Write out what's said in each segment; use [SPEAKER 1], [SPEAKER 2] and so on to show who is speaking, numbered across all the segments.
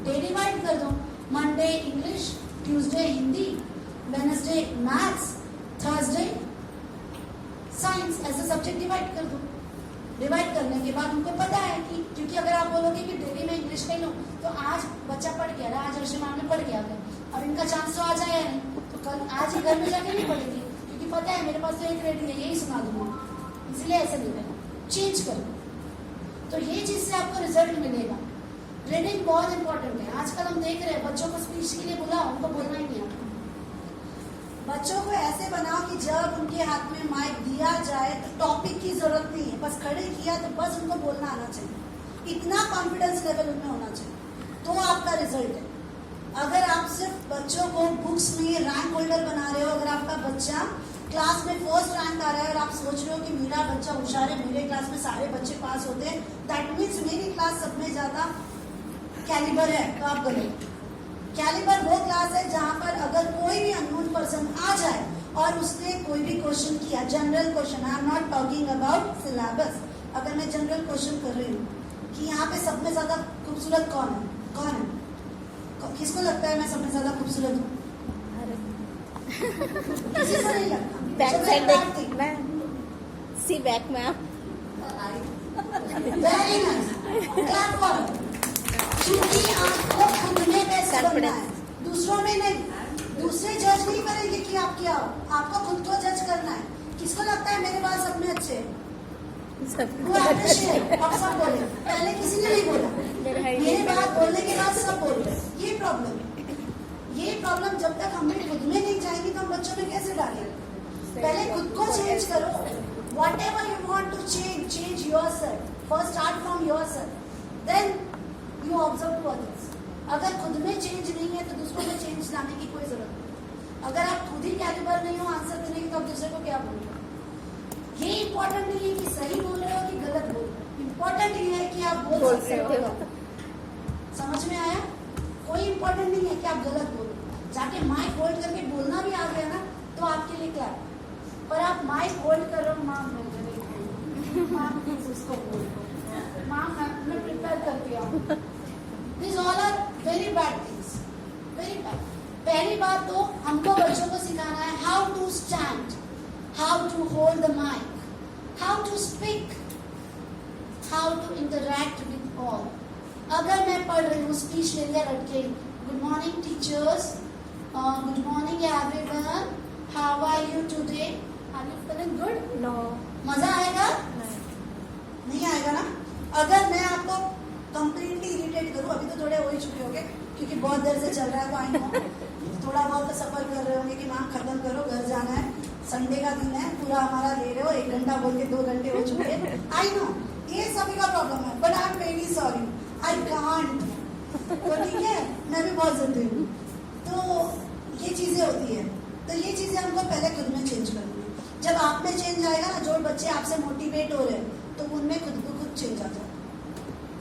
[SPEAKER 1] Day divide कर दो, Monday English, Tuesday Hindi, Wednesday maths, Thursday science, ऐसे सब्जेक्ट डिवाइड कर दो। डिवाइड करने के बाद उनको पता है कि, क्योंकि अगर आप बोलोगे कि डेली में इंग्लिश ले लो तो आज बच्चा पढ़ गया ना, आज अर्शी मैम ने पढ़ गया था, अब इनका चांस तो आ जाएगा नहीं, तो कल आज ही घर में जाके नहीं पढ़ेगी, क्योंकि पता है मेरे पास तो एक रेडी है, यही सुना दूंगा, इसलिए ऐसे नहीं करना, चेंज करो। तो ये चीज से आपको रिजल्ट मिलेगा। रीडिंग बहुत इंपॉर्टेंट है। आजकल हम देख रहे हैं बच्चों को स्पीच के लिए बुलाओ, उनको बोलना ही नहीं आता। बच्चों को ऐसे बनाओ कि जब उनके हाथ में माइक दिया जाए तो टॉपिक की जरूरत नहीं है, बस खड़े किया तो बस उनको बोलना आना चाहिए, इतना कॉन्फिडेंस लेवल उनमें होना चाहिए, तो आपका रिजल्ट है। अगर आप सिर्फ बच्चों को बुक्स में रैंक होल्डर बना रहे हो, अगर आपका बच्चा क्लास में फर्स्ट रैंक आ रहा है और आप सोच रहे हो कि मेरा बच्चा होशियार है, मेरे क्लास में सारे बच्चे पास होते हैं, दैट मीन्स मेरी क्लास सब में ज्यादा कैलिबर है, तो आप गलत। कैलिबर वो क्लास है जहां पर अगर कोई भी अननोन पर्सन आ जाए और उसने कोई भी क्वेश्चन किया, general question, I am not talking about syllabus, अगर मैं जनरल क्वेश्चन कर रही हूँ कि यहाँ पे सब में ज्यादा खूबसूरत कौन है, कौन है, किसको लगता है मैं सब में ज्यादा खूबसूरत हूँ? किसी को नहीं लगता।
[SPEAKER 2] बैक साइड देख मैं see back ma'am.
[SPEAKER 1] Very nice, clap for, क्योंकि आपको खुद में बेस्ट बनना है, दूसरों में नहीं। दूसरे जज नहीं करेंगे कि आप क्या हो, आपको खुद को जज करना है। किसको लगता है मेरे बाल सब में अच्छे हैं? अब सब बोले, पहले किसी ने नहीं बोला, मेरे बात बोलने के बाद सब बोल रहे। ये प्रॉब्लम जब तक हमें खुद में नहीं जाएगी तो हम बच्चों में कैसे डालेंगे? पहले खुद को चेंज करो। Whatever you want to change yourself. First start from yourself. Then you observe to others. अगर खुद में चेंज नहीं है तो दूसरों में चेंज लाने की कोई जरूरत नहीं। अगर आप खुद ही कैलिबर नहीं हो आंसर देने की तो आप दूसरे को क्या बोलोगे? ये इम्पोर्टेंट नहीं है कि सही बोल रहे हो कि गलत बोल रहे हो, इम्पोर्टेंट ये है कि आप बोल सकते हो। समझ में आया? कोई इम्पोर्टेंट नहीं है कि आप गलत बोलो। जाके माइक होल्ड करके बोलना भी आ गया ना तो आपके लिए क्या है, पर आप माइक होल्ड करो, माँ उसको बोल, माँ मैं प्रिपेयर करती हूँ। This all are very bad things, very bad. पहली बात तो हमको बच्चों को सिखाना है how to stand, how to hold the mic, how to speak, how to interact with all. अगर मैं पढ़ रही हूँ, स्पीच ले लिया लड़के, good morning teachers, good morning everyone, how are you today, are you feeling good?
[SPEAKER 2] No.
[SPEAKER 1] मजा आएगा? नहीं आएगा ना। अगर मैं आपको कंप्लीटली इरिटेट करूँ, अभी तो थोड़े हो ही चुके होंगे क्योंकि बहुत देर से चल रहा है, तो आई नो थोड़ा बहुत सफर कर रहे होंगे कि मैम खत्म करो, घर जाना है, संडे का दिन है, पूरा हमारा ले रहे हो, 1 घंटा बोल के 2 घंटे हो चुके हैं। आई नो ये सभी का प्रॉब्लम है, but I am very sorry, I can't. तो ठीक है, मैं भी बहुत जल्दी हूँ, तो ये चीजें होती है। तो ये चीजें हमको पहले खुद में चेंज करनी है। जब आप में चेंज आएगा ना, जो बच्चे आपसे मोटिवेट हो रहे हैं तो उनमें खुद को खुद चेंज आ जाए।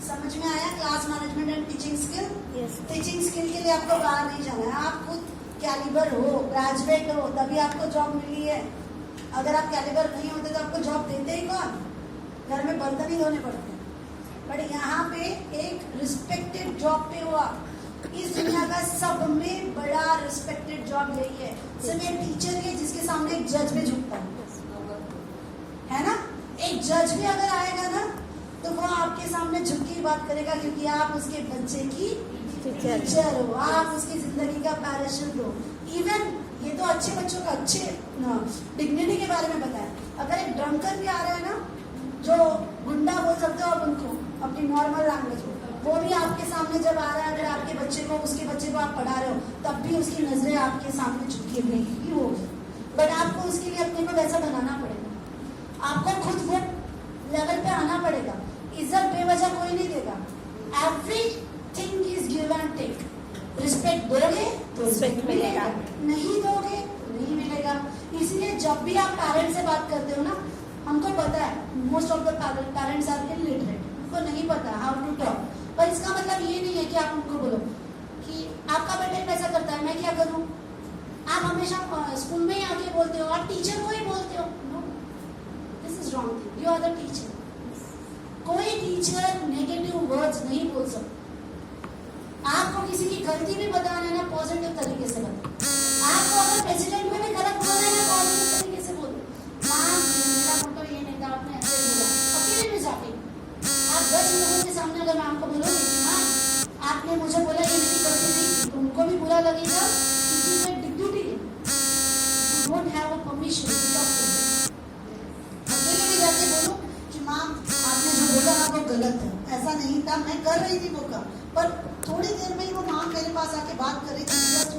[SPEAKER 1] समझ में आया? Class management and teaching skill. Teaching skill के लिए आपको बाहर नहीं जाना है, आप खुद कैलिबर हो, ग्रेजुएट हो, तभी आपको जॉब मिली है। अगर आप कैलिबर नहीं होते तो आपको जॉब देते ही कौन? घर में बर्तन ही धोने पड़ते हैं। बट यहाँ पे एक रिस्पेक्टेड जॉब पे हुआ। इस दुनिया का सब में बड़ा रिस्पेक्टेड जॉब यही है। सिर्फ एक टीचर ही है जिसके सामने एक जज भी झुकता है ना? एक जज भी अगर आएगा ना तो वो आपके सामने झुक के बात करेगा, क्योंकि आप उसके बच्चे की टीचर हो, आप उसकी जिंदगी का पैराशूट हो। इवन ये तो अच्छे बच्चों का अच्छे डिग्निटी के बारे में बताया। अगर एक ड्रंकर भी आ रहा है ना, जो गुंडा बोल सकते हो आप उनको अपनी नॉर्मल लैंग्वेज में, वो भी आपके सामने जब आ रहा है, अगर आपके बच्चे को, उसके बच्चे को आप पढ़ा रहे हो, तब भी उसकी नजरें आपके सामने झुकी रहेगी होगी। बट आपको उसके लिए अपने को वैसा बनाना पड़ेगा, आपको खुद वो लेवल पे आना पड़ेगा। इज्जत बेवजह कोई नहीं देगा। Everything is give and take. Respect दोगे तो रिस्पेक्ट मिलेगा, नहीं दोगे नहीं मिलेगा। इसलिए जब भी आप पेरेंट्स से बात करते हो ना, हमको पता है most of the parents are illiterate, उनको नहीं पता हाउ टू टॉक। पर इसका मतलब ये नहीं है कि आप उनको बोलो कि आपका बेटा ऐसा करता है, मैं क्या करूं? आप हमेशा स्कूल में ही आके बोलते हो, आप टीचर को ही बोलते हो। No, this is wrong thing. You are the teacher. कोई टीचर नेगेटिव वर्ड्स नहीं बोल सकता। आपको गलती भी बताना है ना पॉजिटिव तरीके से बताओ। आपको अगर प्रेसिडेंट में भी गलत बोलना है ना पॉजिटिव तरीके से बोलो। मैम मेरा मतलब ये नहीं था, आपने ऐसे बोला, अकेले में जाके आप 10 लोगों के सामने अगर मैम को बोलोगे कि मैम आपने मुझे बोला ये मेरी गलती थी, तो उनको भी बुरा लगेगा। टीचिंग में डिग्निटी है, you don't have a permission to talk to me. अकेले में जाके बोलो कि मैम आपने जो बोला ना वो गलत है, ऐसा नहीं था, मैं कर रही थी वो काम, पर थोड़ी देर में ही वो मैम मेरे पास आके बात कर रही थी, जस्ट